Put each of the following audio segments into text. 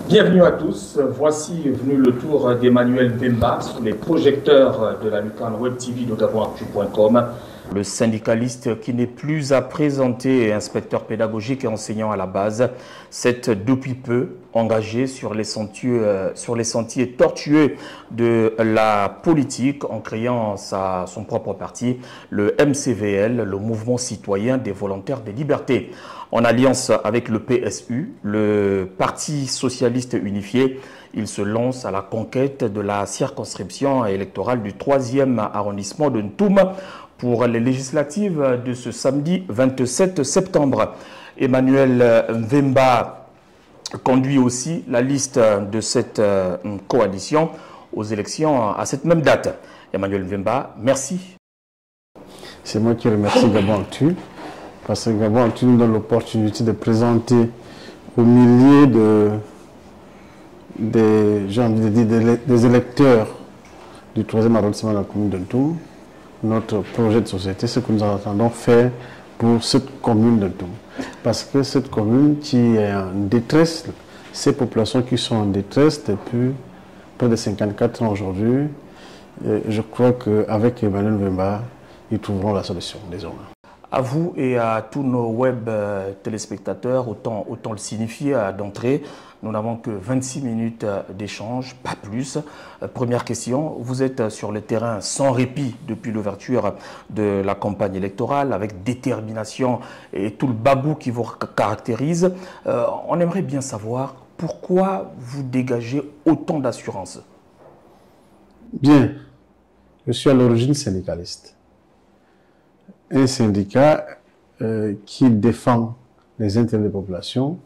Bienvenue à tous. Voici venu le tour d'Emmanuel Mbemba sous les projecteurs de la Lucarne Web TV de GabonActu.com. Le syndicaliste qui n'est plus à présenter, inspecteur pédagogique et enseignant à la base, s'est depuis peu engagé sur les sentiers tortueux de la politique en créant son propre parti, le MCVL, le Mouvement Citoyen des Volontaires des Libertés. En alliance avec le PSU, le Parti Socialiste Unifié, il se lance à la conquête de la circonscription électorale du 3e arrondissement de Ntoum pour les législatives de ce samedi 27 septembre. Emmanuel Mbemba conduit aussi la liste de cette coalition aux élections à cette même date. Emmanuel Mbemba, merci. C'est moi qui remercie GabonActu, parce que GabonActu nous donne l'opportunité de présenter au milliers des électeurs du 3e arrondissement de la commune de Ntoum notre projet de société, ce que nous entendons faire pour cette commune de Ntoum. Parce que cette commune qui est en détresse, ces populations qui sont en détresse depuis près de 54 ans aujourd'hui, je crois qu'avec Emmanuel Mbemba, ils trouveront la solution, désormais. À vous et à tous nos web téléspectateurs, autant le signifier d'entrée. Nous n'avons que 26 minutes d'échange, pas plus. Première question, vous êtes sur le terrain sans répit depuis l'ouverture de la campagne électorale, avec détermination et tout le bagou qui vous caractérise. On aimerait bien savoir pourquoi vous dégagez autant d'assurance. Bien, je suis à l'origine syndicaliste. Un syndicat qui défend les intérêts des populations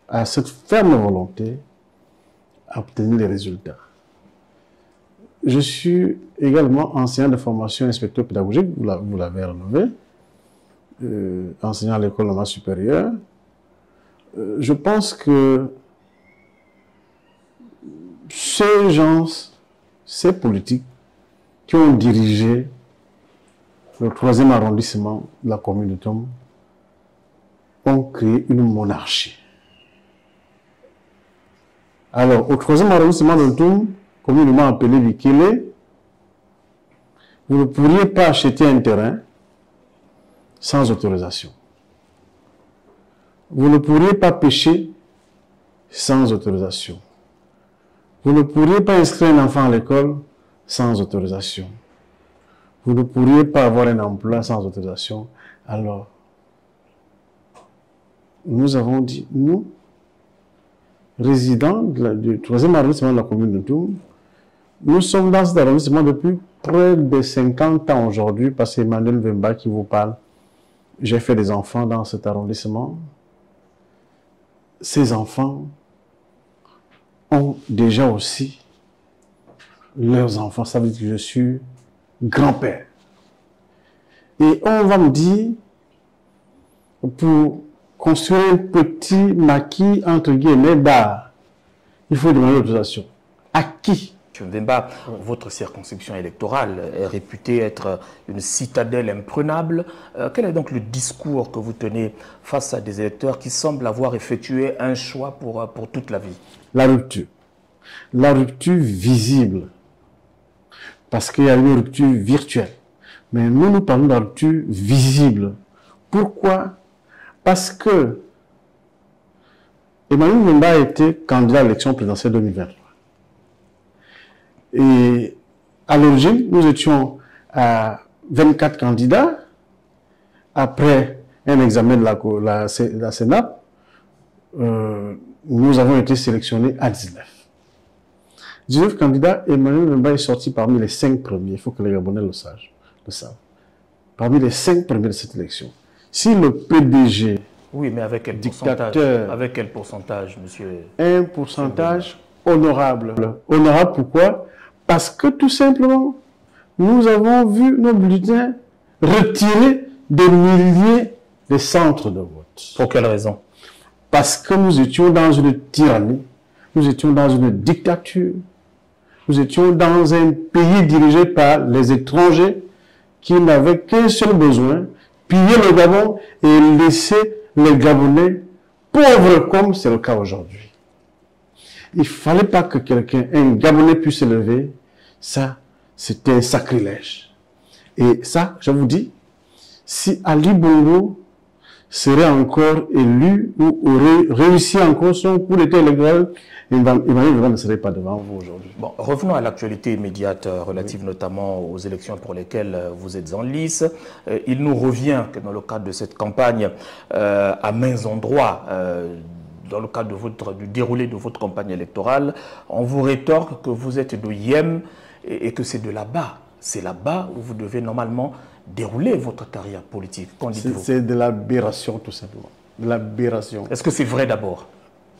a cette ferme volonté à obtenir les résultats. Je suis également enseignant de formation inspecteur pédagogique, vous l'avez relevé, enseignant à l'école normale supérieure. Je pense que ces gens, ces politiques qui ont dirigé le 3e arrondissement de la commune de Ntoum ont créé une monarchie. Alors, au 3e arrondissement de Ntoum, communément appelé Bikele, vous ne pourriez pas acheter un terrain sans autorisation. Vous ne pourriez pas pêcher sans autorisation. Vous ne pourriez pas inscrire un enfant à l'école sans autorisation. Vous ne pourriez pas avoir un emploi sans autorisation. Alors, nous avons dit, nous, résidents du 3e arrondissement de la commune de Ntoum, nous sommes dans cet arrondissement depuis près de 50 ans aujourd'hui, parce que Emmanuel Mbemba qui vous parle, j'ai fait des enfants dans cet arrondissement. Ces enfants ont déjà aussi leurs enfants. Ça veut dire que je suis grand-père. Et on va me dire, pour construire un petit maquis, entre guillemets, d'art, il faut demander l'autorisation. À qui? M. Mbemba, votre circonscription électorale est réputée être une citadelle imprenable. Quel est donc le discours que vous tenez face à des électeurs qui semblent avoir effectué un choix pour toute la vie? La rupture. La rupture visible. Parce qu'il y a une rupture virtuelle. Mais nous parlons de la rupture visible. Pourquoi? Parce que Emmanuel Mbemba a été candidat à l'élection présidentielle 2023. Et à l'origine, nous étions à 24 candidats. Après un examen de la Sénat, nous avons été sélectionnés à 19. 19 candidats, Emmanuel Mbemba est sorti parmi les 5 premiers. Il faut que les Gabonais le savent. Parmi les 5 premiers de cette élection. Si le PDG, oui, mais avec quel dictateur, avec quel pourcentage, monsieur? Un pourcentage honorable. Honorable pourquoi? Parce que tout simplement, nous avons vu nos bulletins retirer des milliers de centres de vote. Pour quelle raison? Parce que nous étions dans une tyrannie, nous étions dans une dictature, nous étions dans un pays dirigé par les étrangers qui n'avaient qu'un seul besoin, piller le Gabon et laisser les Gabonais pauvre comme c'est le cas aujourd'hui. Il ne fallait pas que quelqu'un, un Gabonais puisse se lever. Ça, c'était un sacrilège. Et ça, je vous dis, si Ali Bongo serait encore élu ou aurait réussi encore son coup d'état électoral, Emmanuel ne serait pas devant vous aujourd'hui. Bon, revenons à l'actualité immédiate relative notamment aux élections pour lesquelles vous êtes en lice. Il nous revient que dans le cadre de cette campagne, à mains endroits, dans le cadre du déroulé de votre campagne électorale, on vous rétorque que vous êtes de Yem et que c'est de là-bas. C'est là-bas où vous devez normalement dérouler votre carrière politique. Qu'en dites-vous? C'est de l'aberration tout simplement. De l'aberration. Est-ce que c'est vrai d'abord?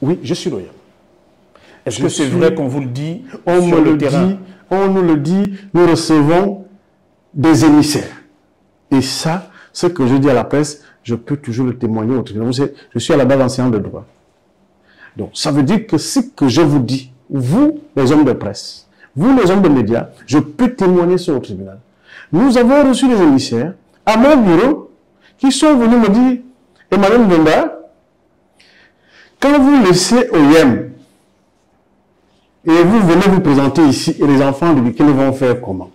Oui, je suis loyal. Est-ce que c'est vrai qu'on vous le dit on sur le terrain? On nous le dit, nous recevons des émissaires. Et ça, ce que je dis à la presse, je peux toujours le témoigner au tribunal. Je suis à la base enseignant de droit. Donc, ça veut dire que ce que je vous dis, vous, les hommes de presse, vous, les hommes de médias, je peux témoigner sur le tribunal. Nous avons reçu des émissaires à mon bureau qui sont venus me dire, Emmanuel Mbemba, quand vous laissez OIM et vous venez vous présenter ici et les enfants de Bikele vont faire comment?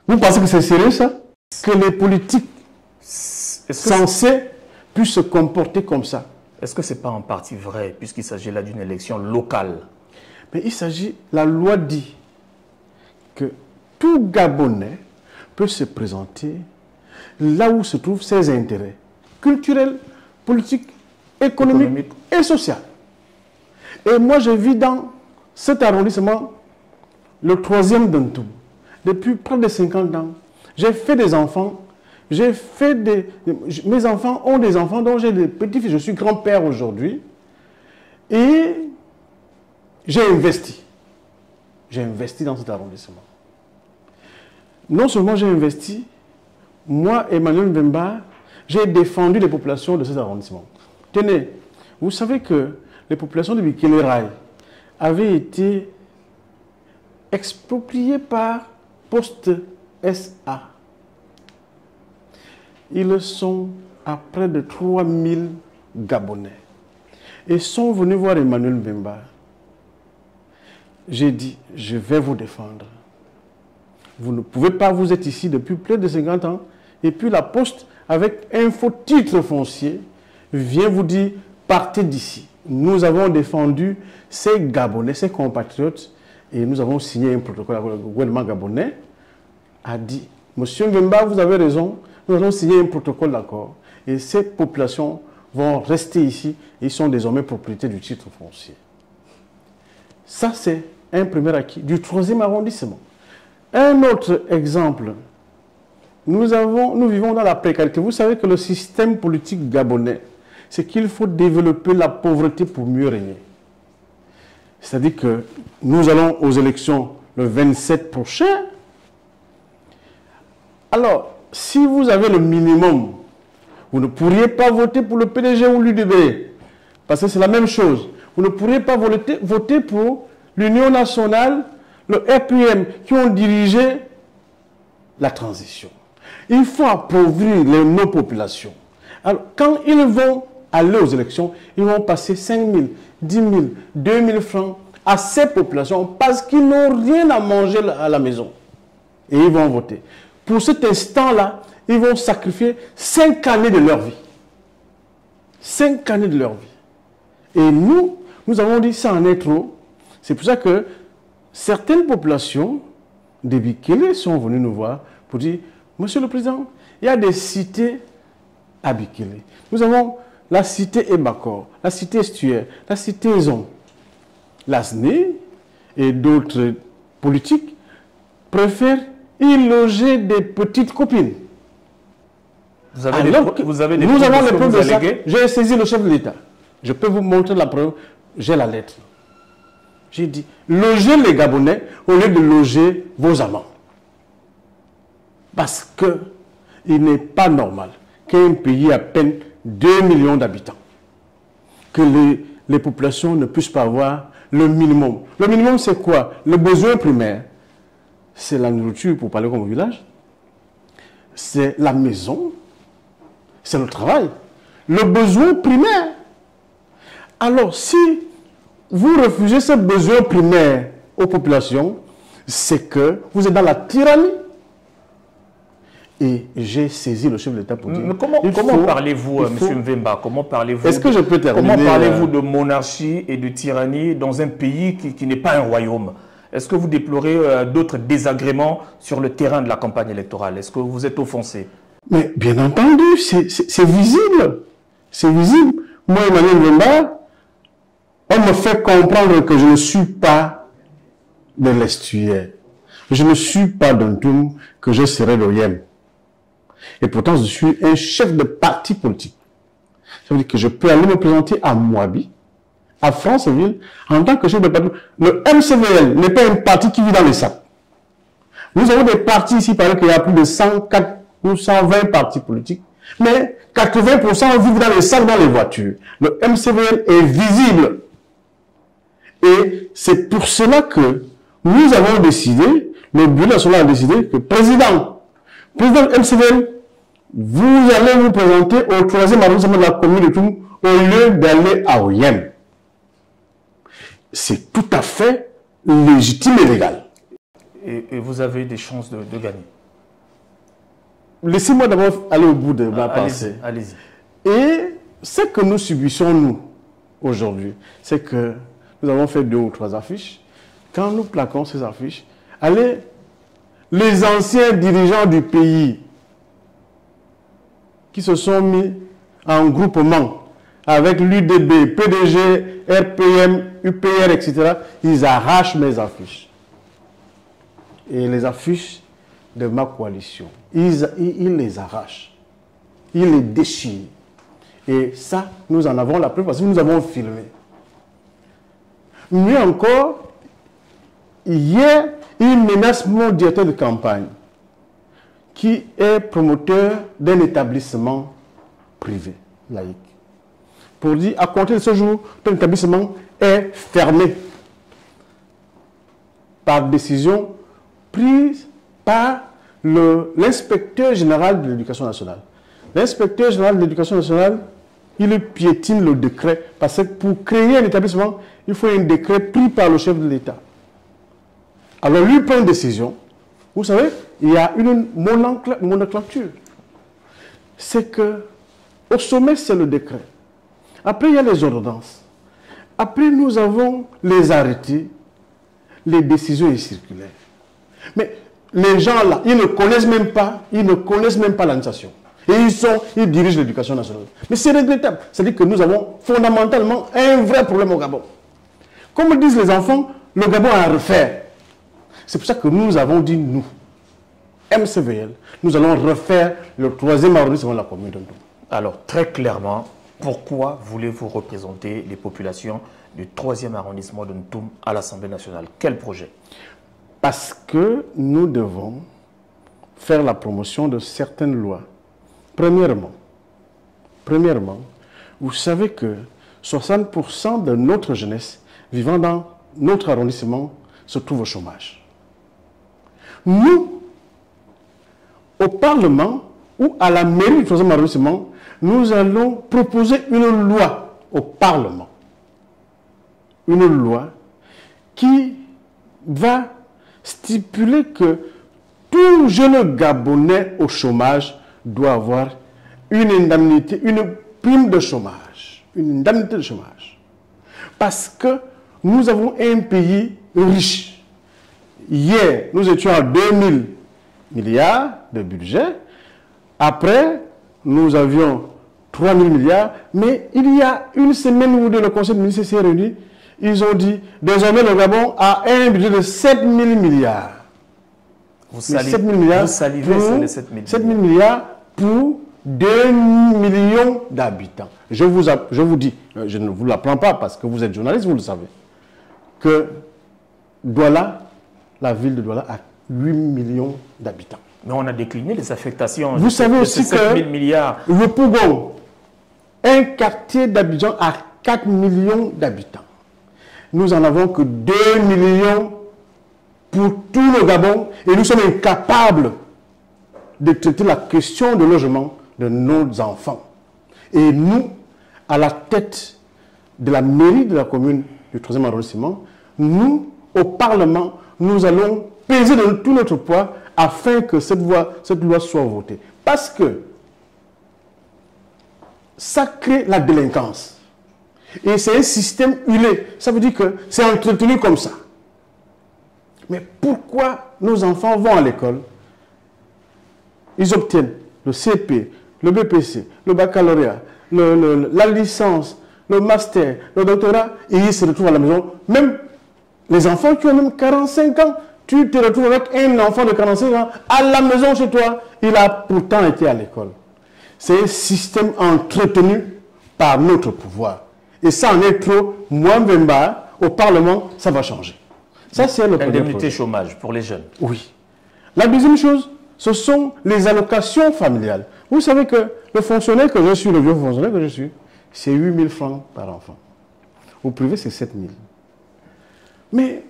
Vous pensez que c'est sérieux ça? Que les politiques censés puissent se comporter comme ça? Est-ce que ce n'est pas en partie vrai puisqu'il s'agit là d'une élection locale? Mais il s'agit, la loi dit que tout Gabonais peut se présenter là où se trouvent ses intérêts culturels, politiques, économiques et sociaux. Et moi, je vis dans cet arrondissement, le 3e d'Antou, depuis près de 50 ans. J'ai fait des enfants, mes enfants ont des enfants dont j'ai des petits-fils. Je suis grand-père aujourd'hui. Et j'ai investi. J'ai investi dans cet arrondissement. Non seulement j'ai investi, moi, Emmanuel Mbemba, j'ai défendu les populations de cet arrondissement. Tenez, vous savez que les populations de Bikele Rai avaient été expropriées par Poste SA. Ils sont à près de 3000 Gabonais. Et sont venus voir Emmanuel Mbemba. J'ai dit, je vais vous défendre. Vous ne pouvez pas, vous êtes ici depuis plus de 50 ans. Et puis la Poste, avec un faux titre foncier, vient vous dire, partez d'ici. Nous avons défendu ces Gabonais, ces compatriotes, et nous avons signé un protocole avec le gouvernement gabonais, a dit, Monsieur Mbemba, vous avez raison, nous allons signer un protocole d'accord. Et ces populations vont rester ici, ils sont désormais propriétaires du titre foncier. Ça, c'est un premier acquis du 3e arrondissement. Un autre exemple, nous vivons dans la précarité. Vous savez que le système politique gabonais, c'est qu'il faut développer la pauvreté pour mieux régner. C'est-à-dire que nous allons aux élections le 27 prochain. Alors, si vous avez le minimum, vous ne pourriez pas voter pour le PDG ou l'UDB, parce que c'est la même chose. Vous ne pourriez pas voter pour l'Union nationale, le RPM, qui ont dirigé la transition. Il faut appauvrir nos populations. Alors, quand ils vont aller aux élections, ils vont passer 5 000, 10 000, 2 000 francs à ces populations parce qu'ils n'ont rien à manger à la maison. Et ils vont voter. Pour cet instant-là, ils vont sacrifier 5 années de leur vie. 5 années de leur vie. Et nous avons dit ça en est trop. C'est pour ça que certaines populations des Bikele sont venues nous voir pour dire, Monsieur le Président, il y a des cités à Bikele. Nous avons la cité Ebakor, la cité Estuaire, la cité Zon. L'ASNE et d'autres politiques préfèrent y loger des petites copines. Vous avez des nous avons les preuves de ça. alléguées? J'ai saisi le chef de l'État. Je peux vous montrer la preuve. J'ai la lettre. J'ai dit, logez les Gabonais au lieu de loger vos amants. Parce qu'il n'est pas normal qu'un pays à peine 2 millions d'habitants, que les populations ne puissent pas avoir le minimum. Le minimum, c'est quoi? Le besoin primaire, c'est la nourriture, pour parler comme au village, c'est la maison, c'est le travail. le besoin primaire. Alors, si vous refusez ce besoin primaire aux populations, c'est que vous êtes dans la tyrannie. Et j'ai saisi le chef de l'État pour dire... Mais comment parlez-vous, M. Mvemba? Comment parlez-vous? Est-ce que je peux terminer? Comment parlez-vous de monarchie et de tyrannie dans un pays qui n'est pas un royaume? Est-ce que vous déplorez d'autres désagréments sur le terrain de la campagne électorale? Est-ce que vous êtes offensé? Mais bien entendu, c'est visible. C'est visible. Moi, Emmanuel Mvemba, on me fait comprendre que je ne suis pas de l'estuaire. Je ne suis pas d'un tout que je serai l'OIM. Et pourtant, je suis un chef de parti politique. Ça veut dire que je peux aller me présenter à Moabi, à Franceville, en tant que chef de parti. Le MCVL n'est pas un parti qui vit dans les sacs. Nous avons des partis ici, par exemple, qu'il y a plus de 104 ou 120 partis politiques, mais 80% vivent dans les sacs, dans les voitures. Le MCVL est visible. Et c'est pour cela que nous avons décidé, le bureau national a décidé que président du MCVL, vous allez vous présenter au 3e arrondissement de la commune de Toum au lieu d'aller à Oyem. C'est tout à fait légitime et légal. Et vous avez des chances de gagner. Laissez-moi d'abord aller au bout de ma pensée. Allez-y. Et ce que nous subissons, nous, aujourd'hui, c'est que nous avons fait 2 ou 3 affiches. Quand nous plaquons ces affiches, allez, les anciens dirigeants du pays qui se sont mis en groupement avec l'UDB, PDG, RPM, UPR, etc., ils arrachent mes affiches. Et les affiches de ma coalition, ils les arrachent. Ils les déchirent. Et ça, nous en avons la preuve parce que nous avons filmé. Mieux encore, hier, il menace mon directeur de campagne qui est promoteur d'un établissement privé, laïque, pour dire, à compter de ce jour, ton établissement est fermé par décision prise par l'inspecteur général de l'éducation nationale. L'inspecteur général de l'éducation nationale, il piétine le décret, parce que pour créer un établissement, il faut un décret pris par le chef de l'État. Alors lui prend une décision. Vous savez, il y a une nomenclature. C'est que au sommet, c'est le décret. Après, il y a les ordonnances. Après, nous avons les arrêtés, les décisions et circulaires. Mais les gens là, ils ne connaissent même pas l'administration. Et ils dirigent l'éducation nationale. Mais c'est regrettable. C'est-à-dire que nous avons fondamentalement un vrai problème au Gabon. Comme disent les enfants, le Gabon a à refaire. C'est pour ça que nous avons dit, nous, MCVL, nous allons refaire le 3e arrondissement de la commune de Ndoum. Alors, très clairement, pourquoi voulez-vous représenter les populations du 3e arrondissement de Ndoum à l'Assemblée nationale? Quel projet? Parce que nous devons faire la promotion de certaines lois. Premièrement, vous savez que 60% de notre jeunesse vivant dans notre arrondissement se trouve au chômage. Nous, au Parlement ou à la mairie du 3e arrondissement, nous allons proposer une loi au Parlement. Une loi qui va stipuler que tout jeune Gabonais au chômage doit avoir une indemnité, une prime de chômage. Une indemnité de chômage. Parce que nous avons un pays riche. Hier, nous étions à 2000 milliards de budget. Après, nous avions 3000 milliards. Mais il y a une semaine où le Conseil de ministres s'est réuni, ils ont dit, désormais le Gabon a un budget de 7000 milliards. Vous salivez sur les 7 000 milliards pour 2 millions d'habitants. Je vous dis, je ne vous l'apprends pas parce que vous êtes journaliste, vous le savez, que Douala, la ville de Douala, a 8 millions d'habitants. Mais on a décliné les affectations. Vous savez aussi que le Pougon, un quartier d'Abidjan a 4 millions d'habitants. Nous en avons que 2 millions pour tout le Gabon et nous sommes incapables de traiter la question de logement de nos enfants. Et nous, à la tête de la mairie de la commune du 3e arrondissement, nous, au Parlement, nous allons peser de tout notre poids afin que cette loi soit votée. Parce que ça crée la délinquance. Et c'est un système huilé. Ça veut dire que c'est entretenu comme ça. Mais pourquoi nos enfants vont à l'école? Ils obtiennent le CP, le BPC, le baccalauréat, la licence, le master, le doctorat, et ils se retrouvent à la maison. Même les enfants qui ont même 45 ans, tu te retrouves avec un enfant de 45 ans à la maison chez toi. Il a pourtant été à l'école. C'est un système entretenu par notre pouvoir. Et ça en est trop. Moi, Mbemba, au Parlement, ça va changer. Ça, c'est le premier L'indemnité projet. chômage pour les jeunes. Oui. La deuxième chose, ce sont les allocations familiales. Vous savez que le fonctionnaire que je suis, le vieux fonctionnaire que je suis, c'est 8 000 francs par enfant. Au privé, c'est 7 000. Mais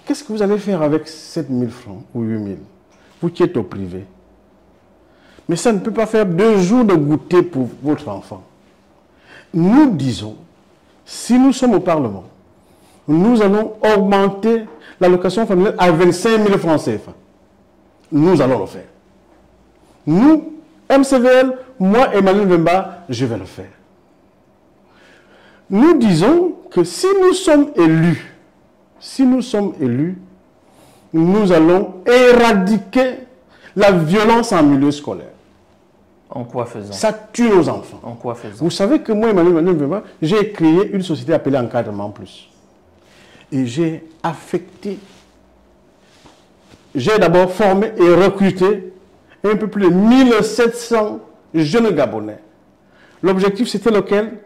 qu'est-ce que vous allez faire avec 7 000 francs ou 8 000? Vous qui êtes au privé. Mais ça ne peut pas faire 2 jours de goûter pour votre enfant. Nous disons, si nous sommes au Parlement, nous allons augmenter l'allocation familiale à 25 000 francs CFA. Nous allons le faire. Nous, MCVL, moi, Emmanuel Mbemba, je vais le faire. Nous disons que si nous sommes élus, nous allons éradiquer la violence en milieu scolaire. En quoi faisant? Ça tue nos enfants. En quoi faisant? Vous savez que moi, Emmanuel Mbemba, j'ai créé une société appelée Encadrement Plus. Et j'ai affecté, j'ai d'abord formé et recruté un peu plus de 1700 jeunes Gabonais. L'objectif, c'était lequel?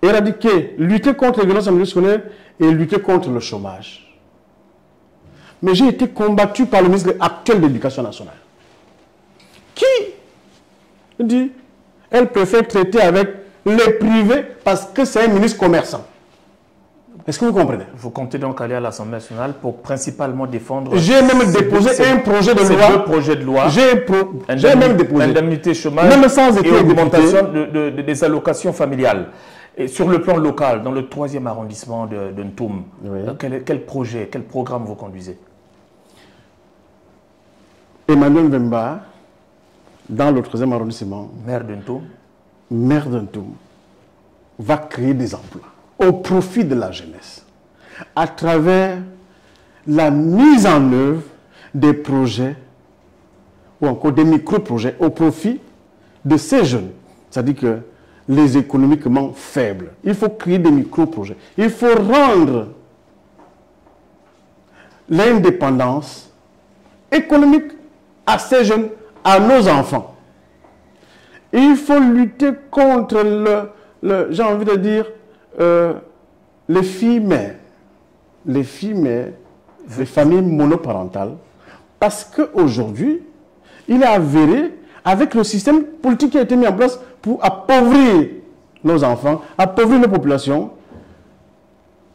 Éradiquer, lutter contre les violences en milieu scolaire et lutter contre le chômage. Mais j'ai été combattu par le ministre actuel de l'Éducation nationale. Qui dit, elle préfère traiter avec les privés parce que c'est un ministre commerçant. Est-ce que vous comprenez? Vous comptez donc aller à l'Assemblée nationale pour principalement défendre... J'ai même déposé un projet de loi. Deux projets de loi. J'ai même déposé. Indemnité chômage même sans et augmentation des allocations familiales. Et sur le plan local, dans le 3e arrondissement de Ntoum, oui. Quel projet, quel programme vous conduisez? Emmanuel Mbemba, dans le 3e arrondissement, maire de Ntoum, va créer des emplois au profit de la jeunesse, à travers la mise en œuvre des projets ou encore des micro-projets au profit de ces jeunes. C'est-à-dire que les économiquement faibles. Il faut créer des micro-projets. Il faut rendre l'indépendance économique à ces jeunes, à nos enfants. Il faut lutter contre j'ai envie de dire, les filles mères, les familles monoparentales, parce qu'aujourd'hui, il est avéré, avec le système politique qui a été mis en place pour appauvrir nos enfants, appauvrir nos populations,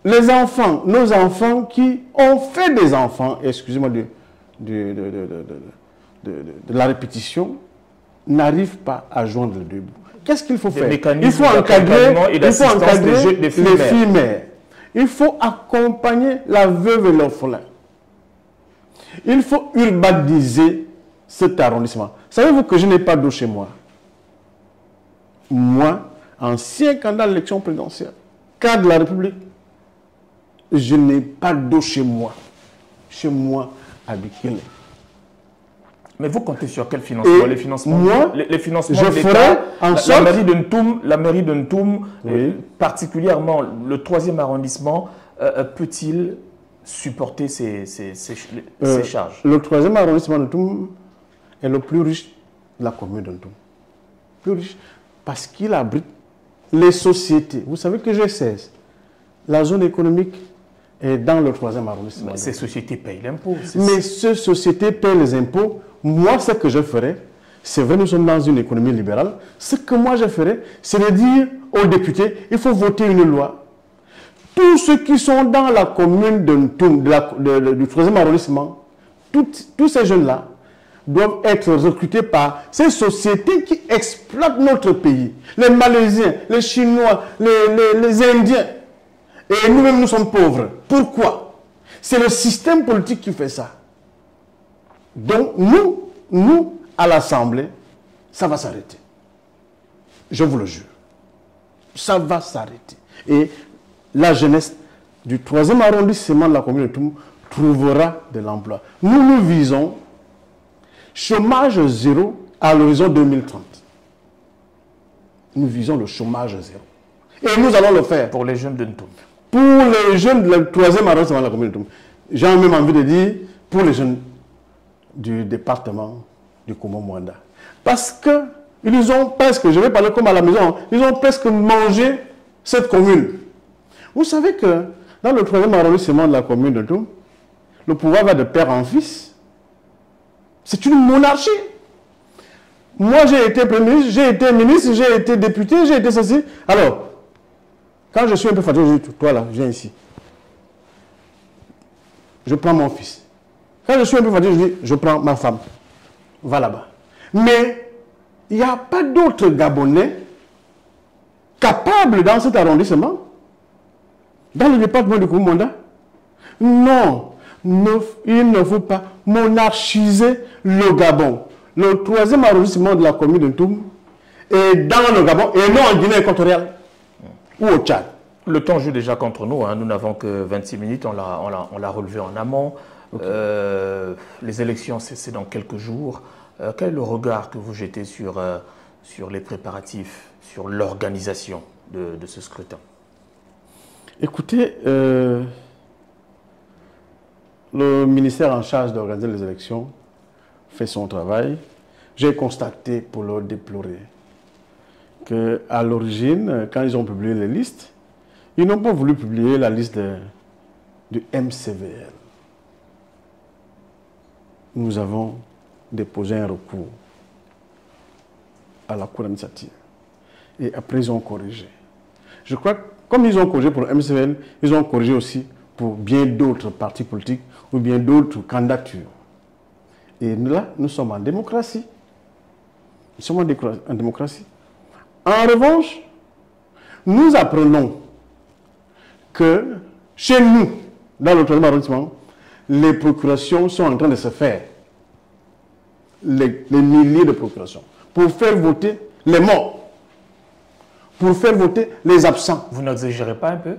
les enfants, nos enfants qui ont fait des enfants, excusez-moi de la répétition, n'arrivent pas à joindre le deux bouts. Qu'est-ce qu'il faut faire? Il faut encadrer les filles mères. Il faut accompagner la veuve et l'orphelin. Il faut urbaniser cet arrondissement. Savez-vous que je n'ai pas d'eau chez moi? Moi, ancien candidat à l'élection présidentielle, cadre de la République, je n'ai pas d'eau chez moi. Chez moi, à Bikele. Mais vous comptez sur quel financement? Les financements, moi, les financements je ferai en sorte... La mairie de Ntoum, oui. Particulièrement le 3e arrondissement, peut-il supporter ces charges? Le 3e arrondissement de Ntoum est le plus riche de la commune de Ntoum. Plus riche parce qu'il abrite les sociétés. Vous savez que G16, la zone économique est dans le 3e arrondissement. Mais ces sociétés payent l'impôt. Mais ces sociétés payent les impôts. Moi, ce que je ferai, c'est vrai, nous sommes dans une économie libérale. Ce que moi je ferai, c'est de dire aux députés, il faut voter une loi. Tous ceux qui sont dans la commune de Ntoum, du 3e arrondissement, tous ces jeunes-là doivent être recrutés par ces sociétés qui exploitent notre pays. Les Malaisiens, les Chinois, les Indiens. Et nous-mêmes, nous sommes pauvres. Pourquoi? C'est le système politique qui fait ça. Donc, nous, à l'Assemblée, ça va s'arrêter. Je vous le jure. Ça va s'arrêter. Et la jeunesse du 3e arrondissement de la commune de Toum trouvera de l'emploi. Nous visons chômage zéro à l'horizon 2030. Nous visons le chômage zéro. Et nous allons le faire. Pour les jeunes de Ntoum. Pour les jeunes du 3e arrondissement de la commune de Toum. J'ai même envie de dire pour les jeunes du département du Koumou-Mwanda. Parce que ils ont presque, je vais parler comme à la maison, ils ont presque mangé cette commune. Vous savez que dans le 3e arrondissement de la commune de Toum, le pouvoir va de père en fils. C'est une monarchie. Moi, j'ai été premier ministre, j'ai été ministre, j'ai été député, j'ai été ceci. Alors, quand je suis un peu fatigué, je dis, toi là, viens ici. Je prends mon fils. Quand je suis un peu fatigué, je dis, je prends ma femme. Va là-bas. Mais il n'y a pas d'autres Gabonais capables dans cet arrondissement, dans le département du Koumou-Mwanda. Non, il ne faut pas monarchiser le Gabon. Le 3e arrondissement de la commune de Toum est dans le Gabon et non en Guinée équatoriale ou au Tchad. Le temps joue déjà contre nous, hein. Nous n'avons que 26 minutes, on l'a relevé en amont. Okay. Les élections, c'est dans quelques jours. Quel est le regard que vous jetez sur les préparatifs, sur l'organisation de ce scrutin? Écoutez, le ministère en charge d'organiser les élections fait son travail. J'ai constaté, pour le déplorer, qu'à l'origine, quand ils ont publié les listes, ils n'ont pas voulu publier la liste du MCVL. Nous avons déposé un recours à la Cour administrative. Et après, ils ont corrigé. Je crois que, comme ils ont corrigé pour le MCVL, ils ont corrigé aussi pour bien d'autres partis politiques ou bien d'autres candidatures. Et là, nous sommes en démocratie. Nous sommes en démocratie. En revanche, nous apprenons que chez nous, dans le 3e arrondissement, les procurations sont en train de se faire. Les milliers de procurations. Pour faire voter les morts. Pour faire voter les absents. Vous n'exagérez pas un peu?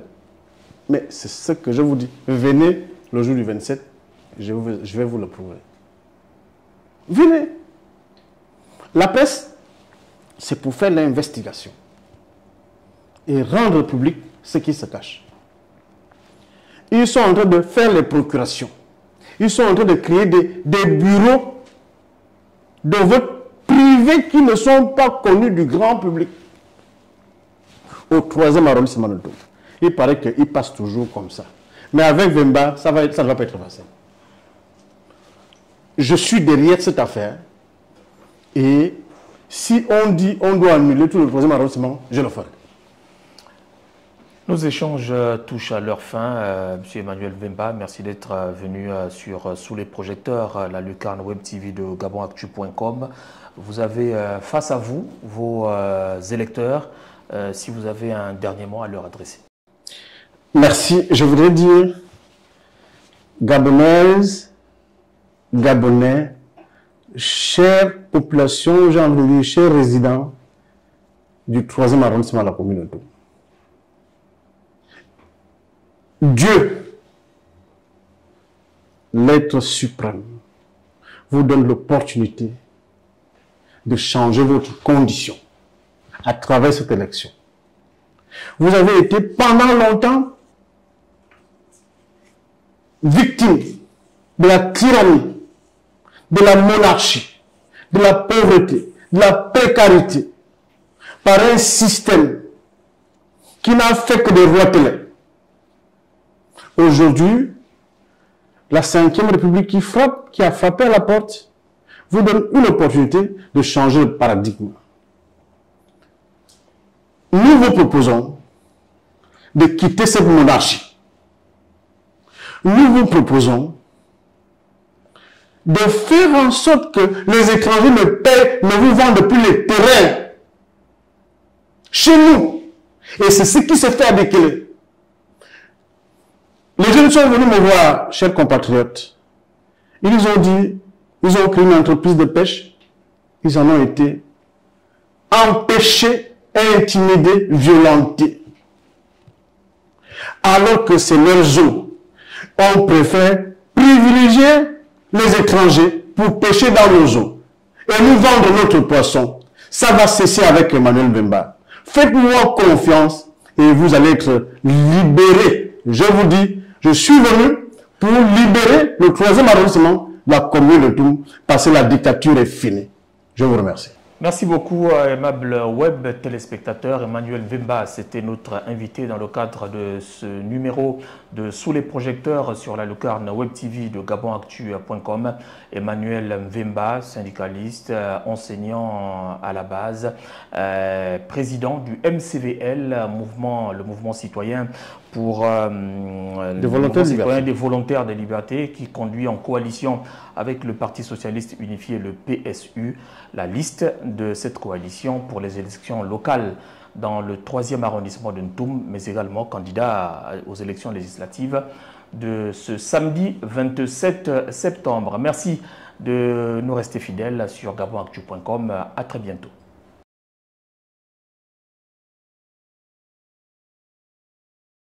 Mais c'est ce que je vous dis. Venez le jour du 27, je vais vous le prouver. Venez. La presse, c'est pour faire l'investigation. Et rendre public ce qui se cache. Ils sont en train de faire les procurations. Ils sont en train de créer des bureaux de vote privés qui ne sont pas connus du grand public. Au 3e arrondissement de Toum. Il paraît qu'il passe toujours comme ça. Mais avec Vemba, ça ne va pas être facile. Je suis derrière cette affaire. Et si on dit qu'on doit annuler tout le 3e arrondissement, je le ferai. Nos échanges touchent à leur fin. Monsieur Emmanuel Vemba, merci d'être venu sous les projecteurs, la lucarne web TV de gabonactu.com. Vous avez face à vous vos électeurs. Si vous avez un dernier mot à leur adresser. Merci. Je voudrais dire, Gabonaises, Gabonais, chère population, j'ai envie de dire, chers résidents du 3e arrondissement de la commune de Toum. Dieu, l'être suprême, vous donne l'opportunité de changer votre condition à travers cette élection. Vous avez été pendant longtemps victime de la tyrannie, de la monarchie, de la pauvreté, de la précarité, par un système qui n'a fait que des roitelets. Aujourd'hui, la 5e République qui a frappé à la porte, vous donne une opportunité de changer le paradigme. Nous vous proposons de quitter cette monarchie. Nous vous proposons de faire en sorte que les étrangers ne vous vendent plus les terrains chez nous. Et c'est ce qui se fait à Bekele. Les jeunes sont venus me voir, chers compatriotes. Ils ont dit, ils ont créé une entreprise de pêche. Ils en ont été empêchés, intimidés, violentés. Alors que c'est leurs eaux. On préfère privilégier les étrangers pour pêcher dans nos eaux et nous vendre notre poisson. Ça va cesser avec Emmanuel Bemba. Faites-moi confiance et vous allez être libérés. Je vous dis, je suis venu pour libérer le 3e arrondissement de la commune de Toum parce que la dictature est finie. Je vous remercie. Merci beaucoup, aimable web téléspectateurs. Emmanuel Mvemba, c'était notre invité dans le cadre de ce numéro de Sous les projecteurs sur la lucarne web TV de gabonactu.com. Emmanuel Mvemba, syndicaliste, enseignant à la base, président du MCVL, le mouvement citoyen pour des volontaires de liberté, qui conduit en coalition avec le Parti socialiste unifié, le PSU, la liste de cette coalition pour les élections locales dans le 3e arrondissement de Ntoum, mais également candidat aux élections législatives de ce samedi 27 septembre. Merci de nous rester fidèles sur gabonactu.com. À très bientôt.